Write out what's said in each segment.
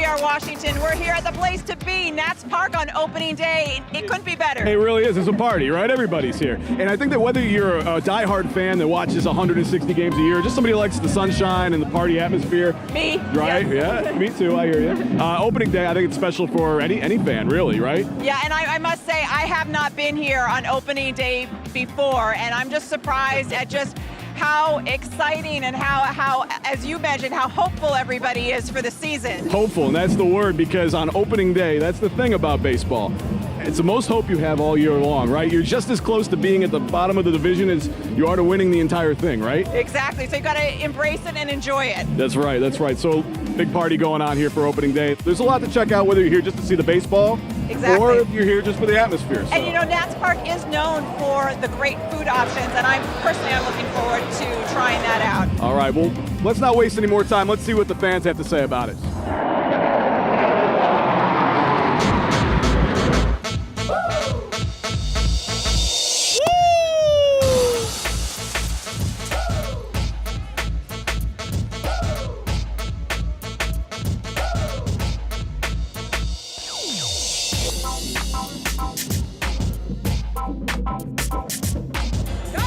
Are Washington. We're here at the place to be, Nats Park on opening day. It couldn't be better. It really is. It's a party, right? Everybody's here. And I think that whether you're a diehard fan that watches 160 games a year, just somebody who likes the sunshine and the party atmosphere. Me. Right? Yes. Yeah, me too. I hear you. Opening day, I think it's special for any fan, really, right? Yeah, and I must say, I have not been here on opening day before, and I'm just surprised at just how exciting and how, as you mentioned, how hopeful everybody is for the season. Hopeful, and that's the word, because on opening day, that's the thing about baseball. It's the most hope you have all year long, right? You're just as close to being at the bottom of the division as you are to winning the entire thing, right? Exactly, so you got to embrace it and enjoy it. That's right, that's right. So, big party going on here for opening day. There's a lot to check out, whether you're here just to see the baseball, exactly, or if you're here just for the atmosphere. So. And you know, Nats Park is known for the great food options, and I'm looking forward to trying that out. All right, well, let's not waste any more time. Let's see what the fans have to say about it.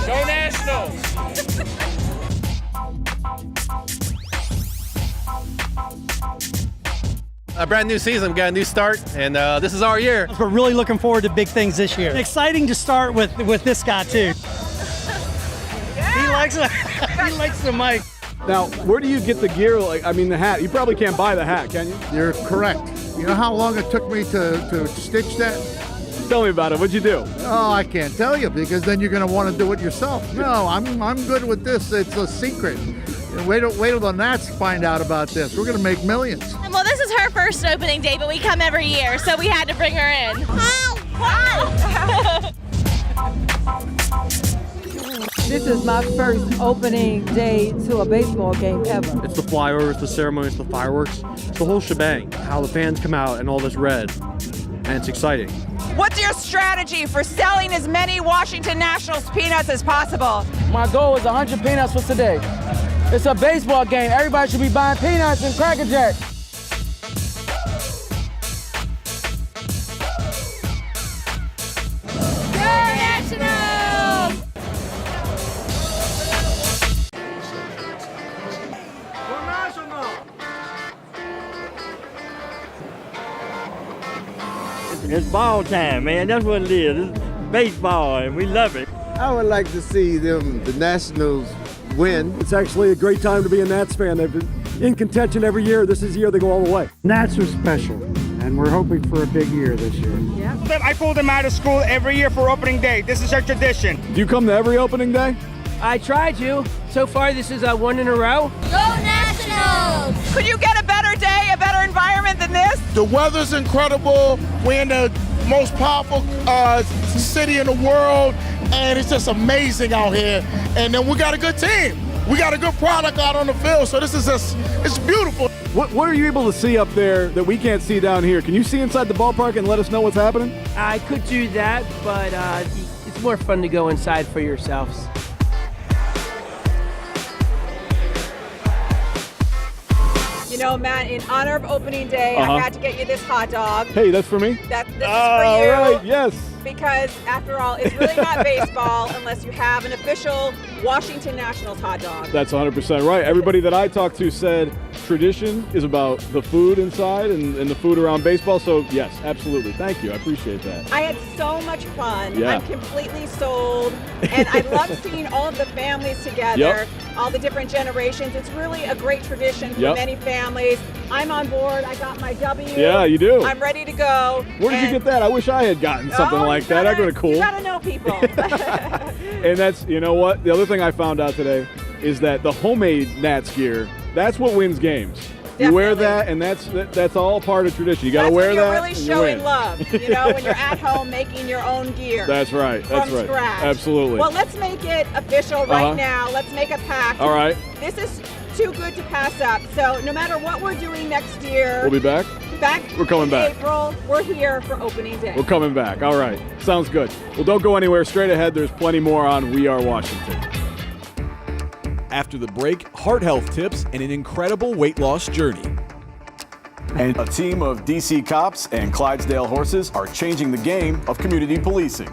Go Nationals! A brand new season, we got a new start, and this is our year. We're really looking forward to big things this year. Exciting to start with this guy too. Yeah. He likes the mic. Now, where do you get the gear? The hat. You probably can't buy the hat, can you? You're correct. You know how long it took me to stitch that? Tell me about it. What'd you do? Oh, I can't tell you, because then you're going to want to do it yourself. No, I'm good with this. It's a secret. Wait till the Nats find out about this. We're going to make millions. Well, this is her first opening day, but we come every year, so we had to bring her in. Hi! This is my first opening day to a baseball game ever. It's the flyover, it's the ceremony, it's the fireworks, it's the whole shebang. How the fans come out and all this red, and it's exciting. What's your strategy for selling as many Washington Nationals peanuts as possible? My goal is 100 peanuts for today. It's a baseball game. Everybody should be buying peanuts and Cracker Jack. Go Nationals! It's ball time, man. That's what it is. It's baseball, and we love it. I would like to see the Nationals win. It's actually a great time to be a Nats fan. They've been in contention every year. This is the year they go all the way. Nats are special, and we're hoping for a big year this year. Yeah. I pull them out of school every year for opening day. This is our tradition. Do you come to every opening day? I try to. So far, this is one in a row. Go Nationals! Could you get a better day, a better environment than this? The weather's incredible. We're in the most powerful city in the world, and it's just amazing out here. And then we got a good team. We got a good product out on the field, so this is it's beautiful. What are you able to see up there that we can't see down here? Can you see inside the ballpark and let us know what's happening? I could do that, but it's more fun to go inside for yourselves. You know, Matt, in honor of opening day, I had to get you this hot dog. Hey, that's for me? This is for you. All right, yes. Because, after all, it's really not baseball unless you have an official Washington Nationals hot dog. That's 100% right. Everybody that I talked to said tradition is about the food inside and the food around baseball. So, yes, absolutely. Thank you. I appreciate that. I had so much fun. Yeah. I'm completely sold. And I love seeing all of the families together, all the different generations. It's really a great tradition for many families. I'm on board. I got my W. Yeah, you do. I'm ready to go. Where did you get that? I wish I had gotten something like that. That'd been cool. You gotta know people. And that's, you know what? The other thing I found out today is that the homemade Nats gear, that's what wins games. Definitely. You wear that, and that's all part of tradition. You got to wear that. You're really showing love. You know, when you're at home making your own gear. That's right. That's from right. Scratch. Absolutely. Well, let's make it official right now. Let's make a pact. All right. This is too good to pass up. So no matter what we're doing next year, we'll be back. We're coming back. April, we're here for opening day. We're coming back. All right. Sounds good. Well, don't go anywhere. Straight ahead, there's plenty more on We Are Washington. After the break, heart health tips and an incredible weight loss journey. And a team of DC cops and Clydesdale horses are changing the game of community policing.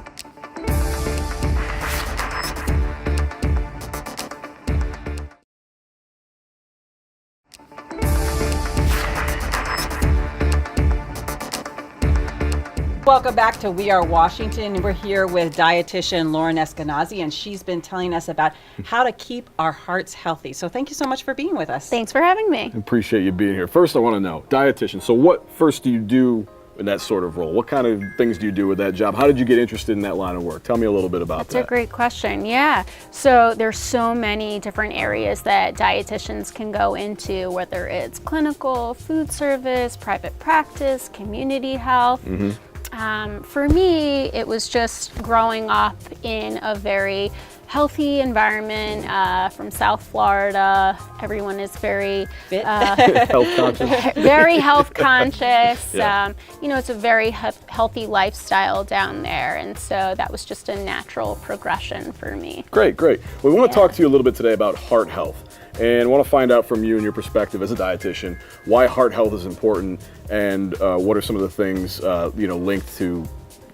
Welcome back to We Are Washington. We're here with dietitian Lauren Eskenazi, and she's been telling us about how to keep our hearts healthy. So thank you so much for being with us. Thanks for having me. Appreciate you being here. First, I want to know, dietitian, so what first do you do in that sort of role? What kind of things do you do with that job? How did you get interested in that line of work? Tell me a little bit about that. That's a great question. Yeah. So there's so many different areas that dietitians can go into, whether it's clinical, food service, private practice, community health. For me, it was just growing up in a very healthy environment from South Florida. Everyone is very health conscious. Very health conscious. Yeah. You know, it's a very healthy lifestyle down there, and so that was just a natural progression for me. Great, great. Well, we want to talk to you a little bit today about heart health. And I want to find out from you and your perspective as a dietitian why heart health is important, and what are some of the things linked to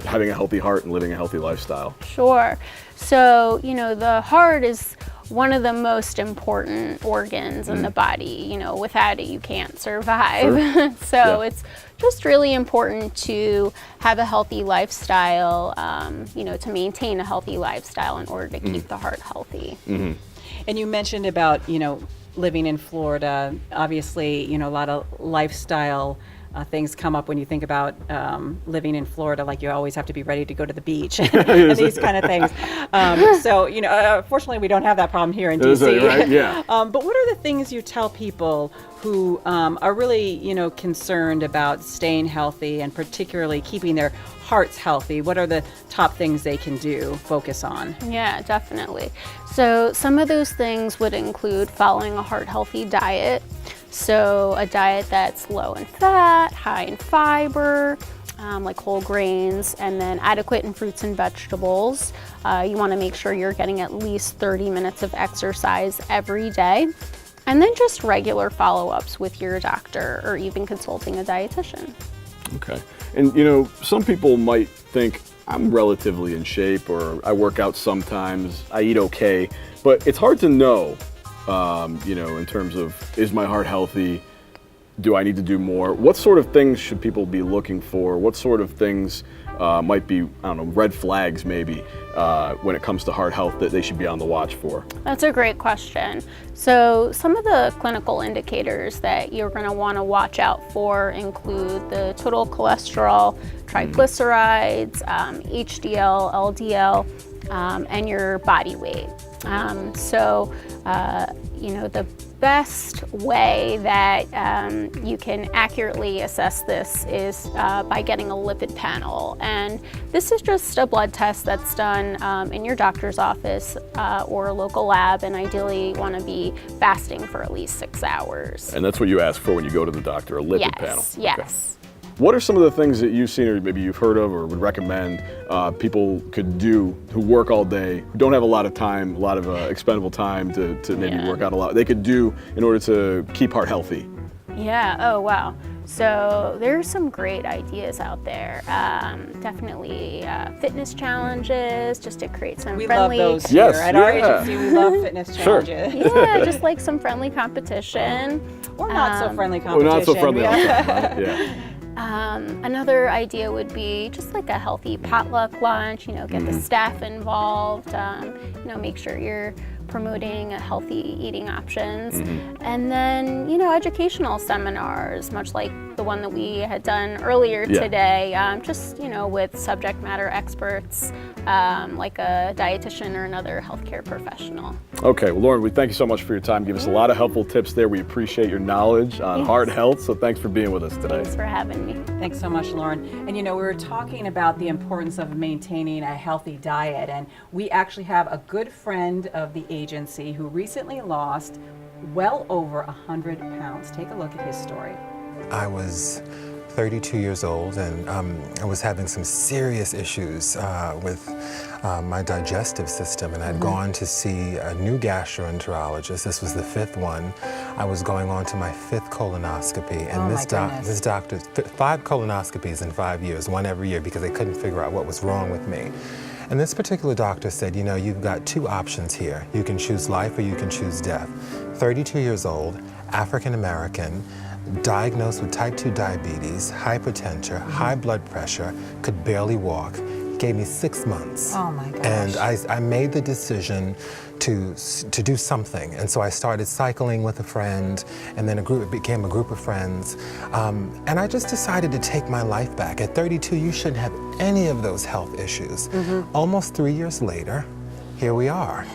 having a healthy heart and living a healthy lifestyle. Sure. So, you know, the heart is one of the most important organs in the body. You know, without it, you can't survive. Sure. So it's just really important to have a healthy lifestyle, to maintain a healthy lifestyle in order to keep the heart healthy. And you mentioned about, living in Florida. Obviously, a lot of lifestyle things come up when you think about living in Florida, like you always have to be ready to go to the beach and these kind of things. Fortunately, we don't have that problem here in DC. Right? Yeah. But what are the things you tell people who are really, concerned about staying healthy and particularly keeping their hearts healthy? What are the top things they can do, focus on? Yeah, definitely. So some of those things would include following a heart healthy diet. So a diet that's low in fat, high in fiber, like whole grains, and then adequate in fruits and vegetables. You want to make sure you're getting at least 30 minutes of exercise every day. And then just regular follow-ups with your doctor or even consulting a dietitian. Okay. And some people might think I'm relatively in shape, or I work out sometimes, I eat okay, but it's hard to know, in terms of, is my heart healthy? Do I need to do more? What sort of things should people be looking for? What sort of things might be, red flags maybe, when it comes to heart health that they should be on the watch for? That's a great question. So some of the clinical indicators that you're going to want to watch out for include the total cholesterol, triglycerides, HDL, LDL, and your body weight. The best way that you can accurately assess this is by getting a lipid panel. And this is just a blood test that's done in your doctor's office or a local lab, and ideally you want to be fasting for at least 6 hours. And that's what you ask for when you go to the doctor, a lipid panel? Yes. Okay. What are some of the things that you've seen or maybe you've heard of or would recommend people could do who work all day, who don't have a lot of time, a lot of expendable time to maybe work out a lot, they could do in order to keep heart healthy? Yeah, oh wow. So there's some great ideas out there. Definitely fitness challenges, just to create some friendly... We love those here at our agency. We love fitness challenges. Yeah, just like some friendly competition. Or not so friendly competition. Or not so friendly also, right? Yeah. Another idea would be just like a healthy potluck lunch, get the staff involved, make sure you're promoting healthy eating options. And then, educational seminars, much like the one that we had done earlier today, just, with subject matter experts, like a dietitian or another healthcare professional. Okay, well, Lauren, we thank you so much for your time. Give us a lot of helpful tips there. We appreciate your knowledge on heart health, so thanks for being with us today. Thanks for having me. Thanks so much, Lauren. And we were talking about the importance of maintaining a healthy diet, and we actually have a good friend of the agency who recently lost well over 100 pounds. Take a look at his story. I was 32 years old, and I was having some serious issues with my digestive system, and I'd gone to see a new gastroenterologist. This was the 5th one. I was going on to my 5th colonoscopy, and this doctor, 5 colonoscopies in 5 years, one every year, because they couldn't figure out what was wrong with me. And this particular doctor said, you know, you've got 2 options here. You can choose life or you can choose death. 32 years old, African American, diagnosed with type 2 diabetes, hypertension, high blood pressure, could barely walk. He gave me 6 months. Oh my gosh. And I made the decision to do something. And so I started cycling with a friend, and then it became a group of friends. And I just decided to take my life back. At 32, you shouldn't have any of those health issues. Almost 3 years later, here we are.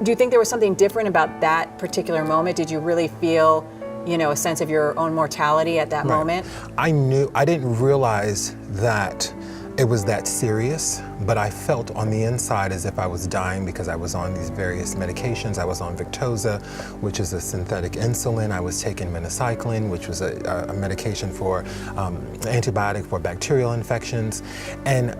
Do you think there was something different about that particular moment? Did you really feel, you know, a sense of your own mortality at that moment? I didn't realize that it was that serious, but I felt on the inside as if I was dying because I was on these various medications. I was on Victoza, which is a synthetic insulin. I was taking minocycline, which was a medication for antibiotic for bacterial infections. And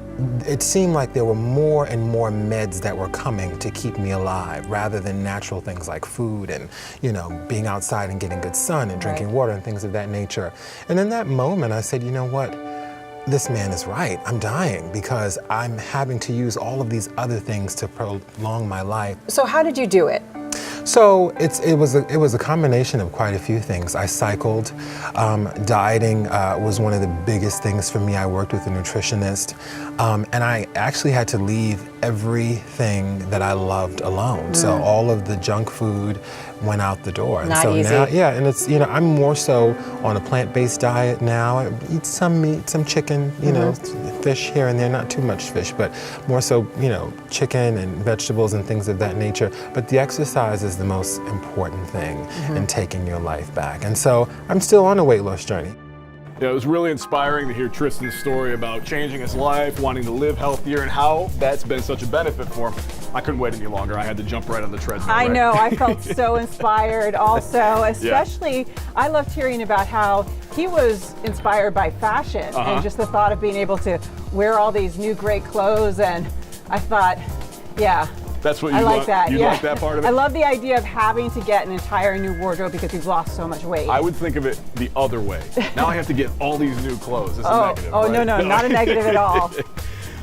it seemed like there were more and more meds that were coming to keep me alive, rather than natural things like food and, you know, being outside and getting good sun and drinking water and things of that nature. And in that moment, I said, you know what? This man is right. I'm dying because I'm having to use all of these other things to prolong my life. So how did you do it? So it was a combination of quite a few things. I cycled. Dieting was one of the biggest things for me. I worked with a nutritionist, and I actually had to leave everything that I loved alone. So all of the junk food went out the door. And Not so easy. now, and it's, you know, I'm more so on a plant-based diet now. I eat some meat, some chicken, you know, fish here and there, not too much fish, but more so, you know, chicken and vegetables and things of that nature. But the exercise is the most important thing in taking your life back. And so I'm still on a weight loss journey. Yeah, it was really inspiring to hear Tristan's story about changing his life, wanting to live healthier, and how that's been such a benefit for him. I couldn't wait any longer. I had to jump right on the treadmill. I right? know. I felt so inspired also, especially I loved hearing about how he was inspired by fashion and just the thought of being able to wear all these new great clothes. And I thought, yeah. That's what you I like want? that. You yeah. like that part of it? I love the idea of having to get an entire new wardrobe because we've lost so much weight. I would think of it the other way. Now I have to get all these new clothes. It's a negative, right? No, not a negative at all.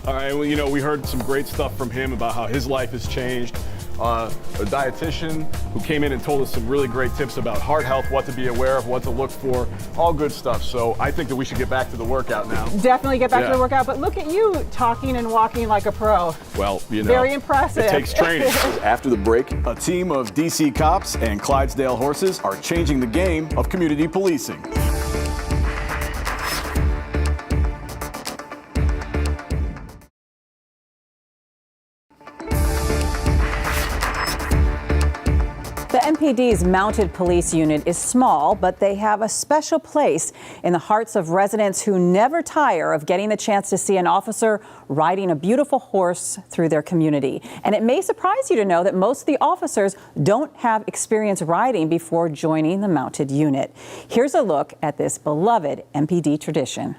All right, well, you know, we heard some great stuff from him about how his life has changed. A dietitian who came in and told us some really great tips about heart health, what to be aware of, what to look for, all good stuff. So I think that we should get back to the workout now. Definitely get back to the workout, but look at you talking and walking like a pro. Well, you know, very impressive. It takes training. After the break, a team of DC cops and Clydesdale horses are changing the game of community policing. The MPD's mounted police unit is small, but they have a special place in the hearts of residents who never tire of getting the chance to see an officer riding a beautiful horse through their community. And it may surprise you to know that most of the officers don't have experience riding before joining the mounted unit. Here's a look at this beloved MPD tradition.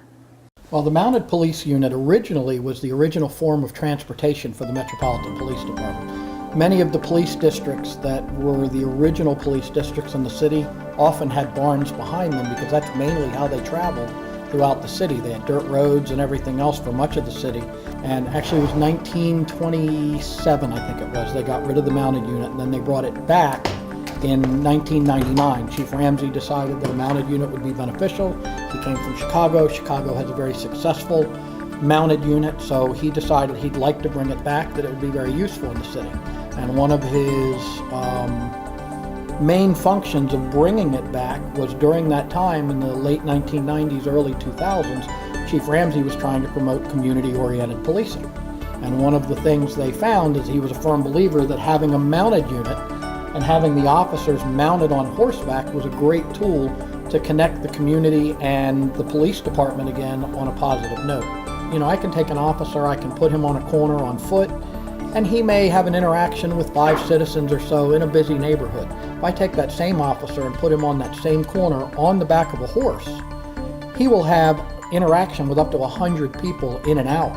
Well, the mounted police unit originally was the original form of transportation for the Metropolitan Police Department. Many of the police districts that were the original police districts in the city often had barns behind them because that's mainly how they traveled throughout the city. They had dirt roads and everything else for much of the city. And actually it was 1927, I think it was, they got rid of the mounted unit and then they brought it back in 1999. Chief Ramsey decided that a mounted unit would be beneficial. He came from Chicago. Chicago has a very successful mounted unit, so he decided he'd like to bring it back, that it would be very useful in the city. And one of his main functions of bringing it back was during that time in the late 1990s, early 2000s, Chief Ramsey was trying to promote community-oriented policing. And one of the things they found is he was a firm believer that having a mounted unit and having the officers mounted on horseback was a great tool to connect the community and the police department again on a positive note. You know, I can take an officer, I can put him on a corner on foot, and he may have an interaction with 5 citizens or so in a busy neighborhood. If I take that same officer and put him on that same corner on the back of a horse, he will have interaction with up to 100 people in an hour.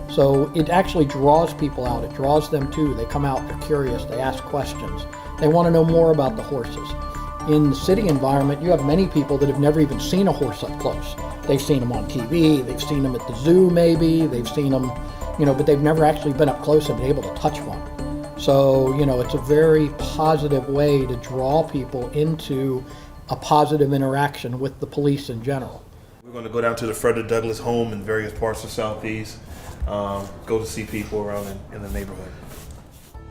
So it actually draws people out. It draws them too. They come out, they're curious, they ask questions. They want to know more about the horses. In the city environment, you have many people that have never even seen a horse up close. They've seen them on TV, they've seen them at the zoo maybe, they've seen them, but they've never actually been up close and been able to touch one. So, it's a very positive way to draw people into a positive interaction with the police in general. We're going to go down to the Frederick Douglass home in various parts of Southeast, go to see people around in the neighborhood.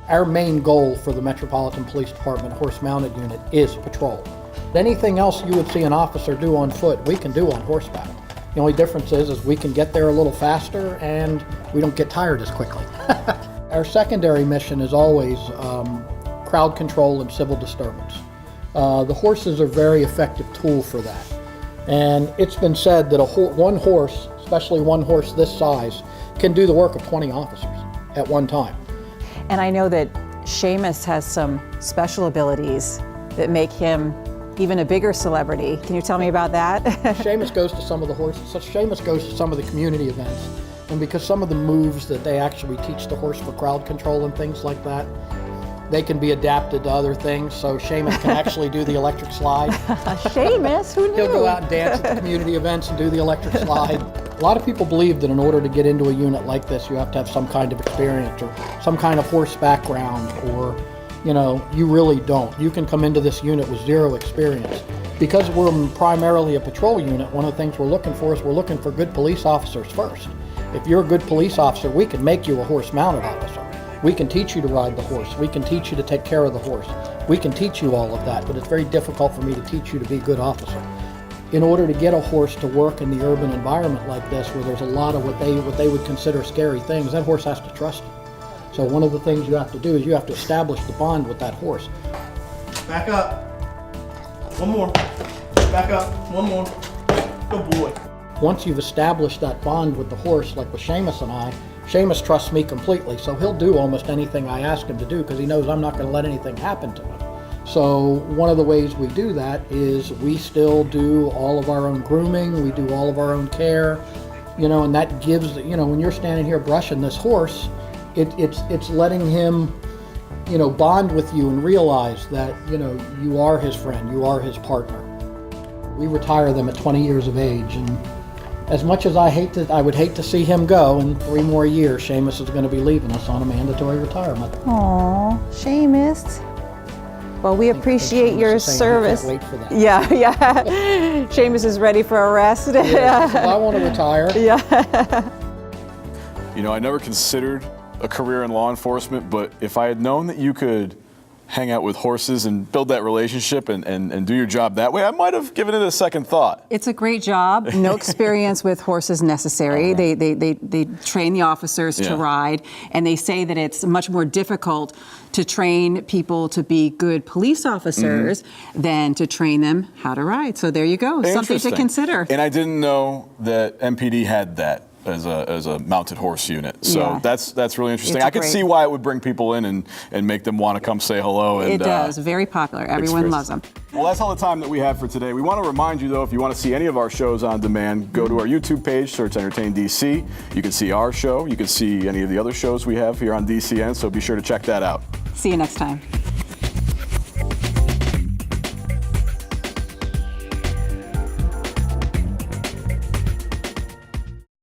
Our main goal for the Metropolitan Police Department Horse Mounted Unit is patrol. Anything else you would see an officer do on foot, we can do on horseback. The only difference is we can get there a little faster and we don't get tired as quickly. Our secondary mission is always crowd control and civil disturbance. The horses are a very effective tool for that. And it's been said that one horse, especially one horse this size, can do the work of 20 officers at one time. And I know that Seamus has some special abilities that make him even a bigger celebrity. Can you tell me about that? Seamus goes to some of the horses. So Seamus goes to some of the community events. And because some of the moves that they actually teach the horse for crowd control and things like that, they can be adapted to other things. So Seamus can actually do the electric slide. Seamus, who knew? He'll go out and dance at the community events and do the electric slide. A lot of people believe that in order to get into a unit like this, you have to have some kind of experience or some kind of horse background, or, you really don't. You can come into this unit with zero experience. Because we're primarily a patrol unit, one of the things we're looking for is we're looking for good police officers first. If you're a good police officer, we can make you a horse-mounted officer. We can teach you to ride the horse. We can teach you to take care of the horse. We can teach you all of that, but it's very difficult for me to teach you to be a good officer. In order to get a horse to work in the urban environment like this, where there's a lot of what they would consider scary things, that horse has to trust you. So one of the things you have to do is you have to establish the bond with that horse. Back up. One more. Back up. One more. Good boy. Once you've established that bond with the horse, like with Seamus and I, Seamus trusts me completely, so he'll do almost anything I ask him to do because he knows I'm not going to let anything happen to him. So one of the ways we do that is we still do all of our own grooming, we do all of our own care, and that gives, when you're standing here brushing this horse, it's letting him, bond with you and realize that, you are his friend, you are his partner. We retire them at 20 years of age, and as much as I would hate to see him go, in 3 more years, Seamus is going to be leaving us on a mandatory retirement. Aw, Seamus. Well, we appreciate your service. Can't wait for that. Yeah. Seamus is ready for a rest. Yeah, so I want to retire. Yeah. I never considered a career in law enforcement, but if I had known that you could hang out with horses and build that relationship and do your job that way, I might have given it a second thought. It's a great job. No experience with horses necessary. They train the officers to ride, and they say that it's much more difficult to train people to be good police officers than to train them how to ride. So there you go, something to consider. And I didn't know that MPD had that as a mounted horse unit. So that's really interesting. I can see why it would bring people in and make them want to come say hello. And, it does. Very popular. Everyone loves them. Well, that's all the time that we have for today. We want to remind you, though, if you want to see any of our shows on demand, go to our YouTube page, search Entertain DC. You can see our show. You can see any of the other shows we have here on DCN, so be sure to check that out. See you next time.